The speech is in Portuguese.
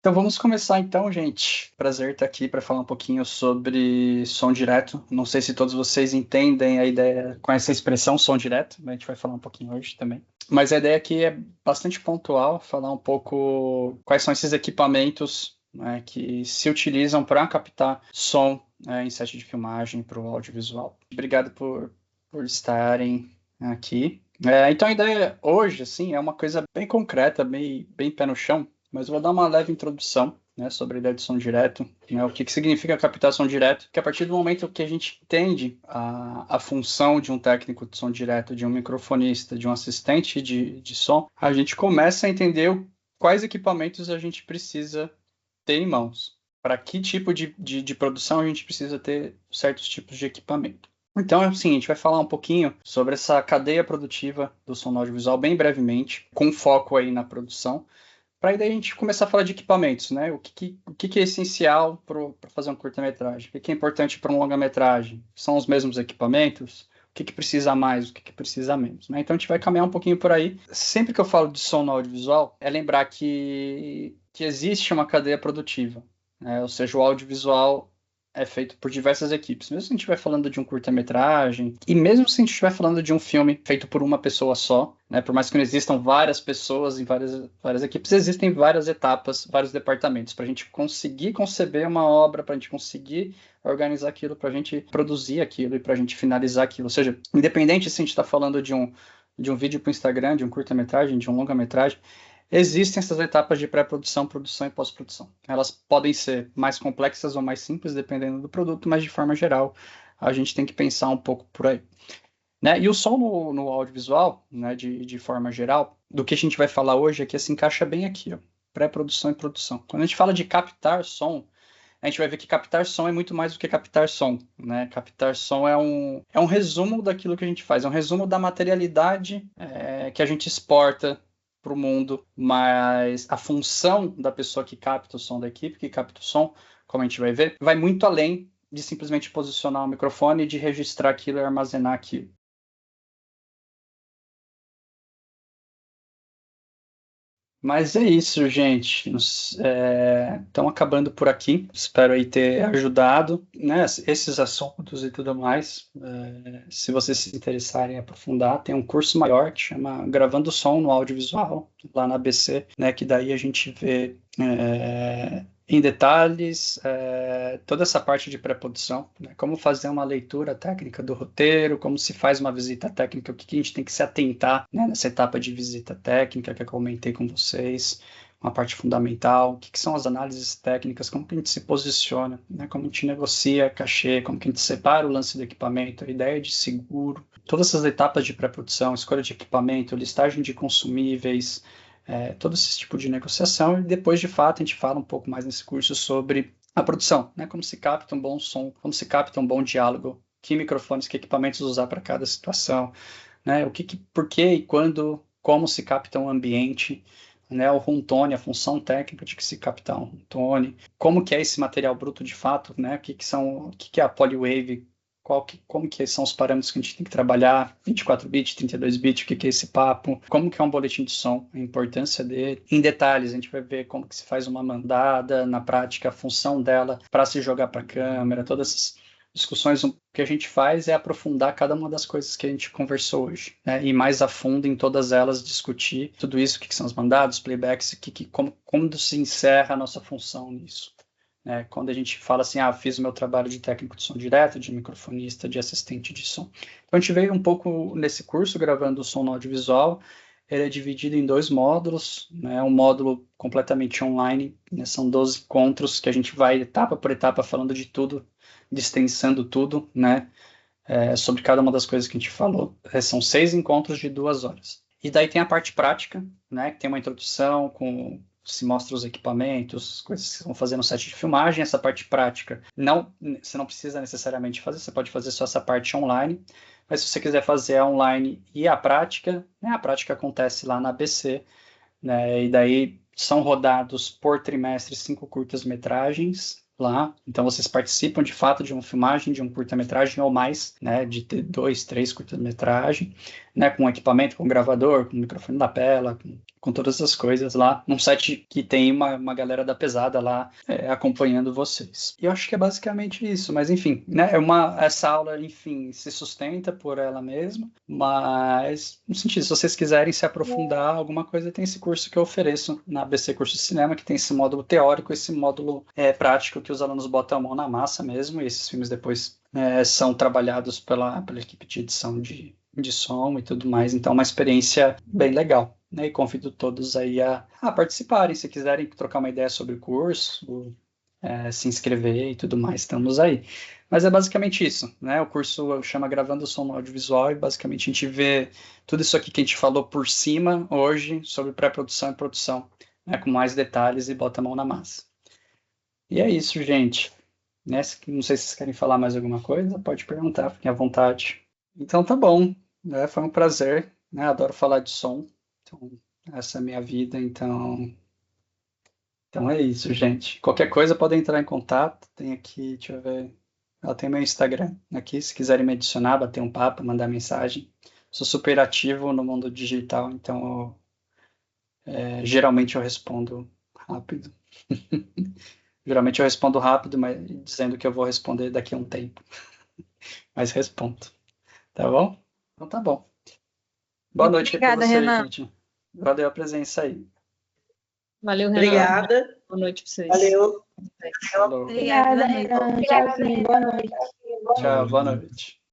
Então vamos começar então, gente. Prazer estar aqui para falar um pouquinho sobre som direto. Não sei se todos vocês entendem a ideia com essa expressão som direto, mas a gente vai falar um pouquinho hoje também. Mas a ideia aqui é bastante pontual, falar um pouco quais são esses equipamentos, né, que se utilizam para captar som, em set de filmagem para o audiovisual. Obrigado por estarem aqui. Então a ideia hoje, assim, é uma coisa bem concreta, bem pé no chão, mas eu vou dar uma leve introdução, né, sobre a ideia de som direto, né, o que significa captar som direto, que a partir do momento que a gente entende a função de um técnico de som direto, de um microfonista, de um assistente de som, a gente começa a entender quais equipamentos a gente precisa ter em mãos. Para que tipo de produção a gente precisa ter certos tipos de equipamento. Então é o seguinte, a gente vai falar um pouquinho sobre essa cadeia produtiva do som audiovisual bem brevemente, com foco aí na produção, para daí a gente começar a falar de equipamentos, né? O que é essencial para fazer um curta-metragem? O que é importante para um longa-metragem? São os mesmos equipamentos? O que precisa mais? O que precisa menos? Né? Então a gente vai caminhar um pouquinho por aí. Sempre que eu falo de som no audiovisual, é lembrar que existe uma cadeia produtiva, né? Ou seja, o audiovisual é feito por diversas equipes. Mesmo se a gente estiver falando de um curta-metragem, e mesmo se a gente estiver falando de um filme feito por uma pessoa só, né, por mais que não existam várias pessoas em várias equipes, existem várias etapas, vários departamentos, para a gente conseguir conceber uma obra, para a gente conseguir organizar aquilo, para a gente produzir aquilo e para a gente finalizar aquilo. Ou seja, independente se a gente está falando de um vídeo para o Instagram, de um curta-metragem, de um longa-metragem, existem essas etapas de pré-produção, produção e pós-produção. Elas podem ser mais complexas ou mais simples, dependendo do produto, mas de forma geral, a gente tem que pensar um pouco por aí. Né? E o som no audiovisual, né, de forma geral, do que a gente vai falar hoje é que se encaixa bem aqui, ó, pré-produção e produção. Quando a gente fala de captar som, a gente vai ver que captar som é muito mais do que captar som, né? Captar som é um resumo daquilo que a gente faz, é um resumo da materialidade que a gente exporta para o mundo, mas a função da pessoa que capta o som, da equipe que capta o som, como a gente vai ver, vai muito além de simplesmente posicionar o microfone e de registrar aquilo e armazenar aquilo. Mas é isso, gente. Estão acabando por aqui. Espero aí ter ajudado, né, esses assuntos e tudo mais. Se vocês se interessarem em aprofundar, tem um curso maior que chama Gravando Som no Audiovisual, lá na ABC, né, que daí a gente vê em detalhes toda essa parte de pré-produção, né, como fazer uma leitura técnica do roteiro, como se faz uma visita técnica, o que a gente tem que se atentar, né, nessa etapa de visita técnica que eu comentei com vocês, uma parte fundamental, o que são as análises técnicas, como que a gente se posiciona, né, como a gente negocia cachê, como que a gente separa o lance do equipamento, a ideia de seguro, todas essas etapas de pré-produção, escolha de equipamento, listagem de consumíveis, todo esse tipo de negociação, e depois, de fato, a gente fala um pouco mais nesse curso sobre a produção, né? Como se capta um bom som, como se capta um bom diálogo, que microfones, que equipamentos usar para cada situação, né? Por que e quando, como se capta um ambiente, né? O room tone, a função técnica de que se captar um room tone, como que é esse material bruto de fato, né? O que é a polywave, como que são os parâmetros que a gente tem que trabalhar, 24 bits, 32 bits, o que é esse papo, como que é um boletim de som, a importância dele. Em detalhes, a gente vai ver como que se faz uma mandada, na prática, a função dela para se jogar para a câmera, todas essas discussões. O que a gente faz é aprofundar cada uma das coisas que a gente conversou hoje, né? E mais a fundo em todas elas, discutir tudo isso, o que são os mandados, playbacks, como se encerra a nossa função nisso. Quando a gente fala assim, fiz o meu trabalho de técnico de som direto, de microfonista, de assistente de som. Então a gente veio um pouco nesse curso gravando o som no audiovisual. Ele é dividido em 2 módulos, né? Um módulo completamente online, né? São 12 encontros que a gente vai etapa por etapa falando de tudo, destrinçando tudo, né? Sobre cada uma das coisas que a gente falou. São 6 encontros de 2 horas. E daí tem a parte prática, né? Que tem uma introdução com se mostra os equipamentos, coisas que vão fazer no set de filmagem. Essa parte prática, você não precisa necessariamente fazer, você pode fazer só essa parte online, mas se você quiser fazer a online e a prática, né, a prática acontece lá na ABC, né, e daí são rodados por trimestre 5 curtas-metragens lá, então vocês participam de fato de uma filmagem, de um curta-metragem ou mais, né, de ter 2, 3 curta-metragem, né, com equipamento, com gravador, com microfone lapela, com com todas as coisas lá, num site que tem uma galera da pesada lá acompanhando vocês. E eu acho que é basicamente isso, mas enfim, né? Essa aula, enfim, se sustenta por ela mesma, mas no sentido, se vocês quiserem se aprofundar alguma coisa, tem esse curso que eu ofereço na ABC Curso de Cinema, que tem esse módulo teórico, esse módulo prático que os alunos botam a mão na massa mesmo, e esses filmes depois são trabalhados pela equipe de edição de som e tudo mais, então é uma experiência bem legal, né? E convido todos aí a participarem, se quiserem trocar uma ideia sobre o curso, se inscrever e tudo mais, estamos aí. Mas é basicamente isso, né? O curso chama Gravando Som no Audiovisual e basicamente a gente vê tudo isso aqui que a gente falou por cima hoje sobre pré-produção e produção, né? Com mais detalhes e bota a mão na massa. E é isso, gente. Né? Não sei se vocês querem falar mais alguma coisa, pode perguntar, fiquem à vontade. Então tá bom, né? Foi um prazer, né? Adoro falar de som, então essa é a minha vida, então é isso, gente. Qualquer coisa podem entrar em contato, tem aqui, deixa eu ver, tem meu Instagram aqui, se quiserem me adicionar, bater um papo, mandar mensagem. Sou super ativo no mundo digital, então geralmente eu respondo rápido. Geralmente eu respondo rápido, mas dizendo que eu vou responder daqui a um tempo. Mas respondo. Tá bom? Então tá bom. Boa Muito noite aí pra obrigada, vocês, Renan. gente. Valeu a presença aí. Valeu, Renan. Obrigada. Boa noite pra vocês. Valeu. Falou. Obrigada, Renan. Tchauzinho. Boa noite. Tchau, boa noite.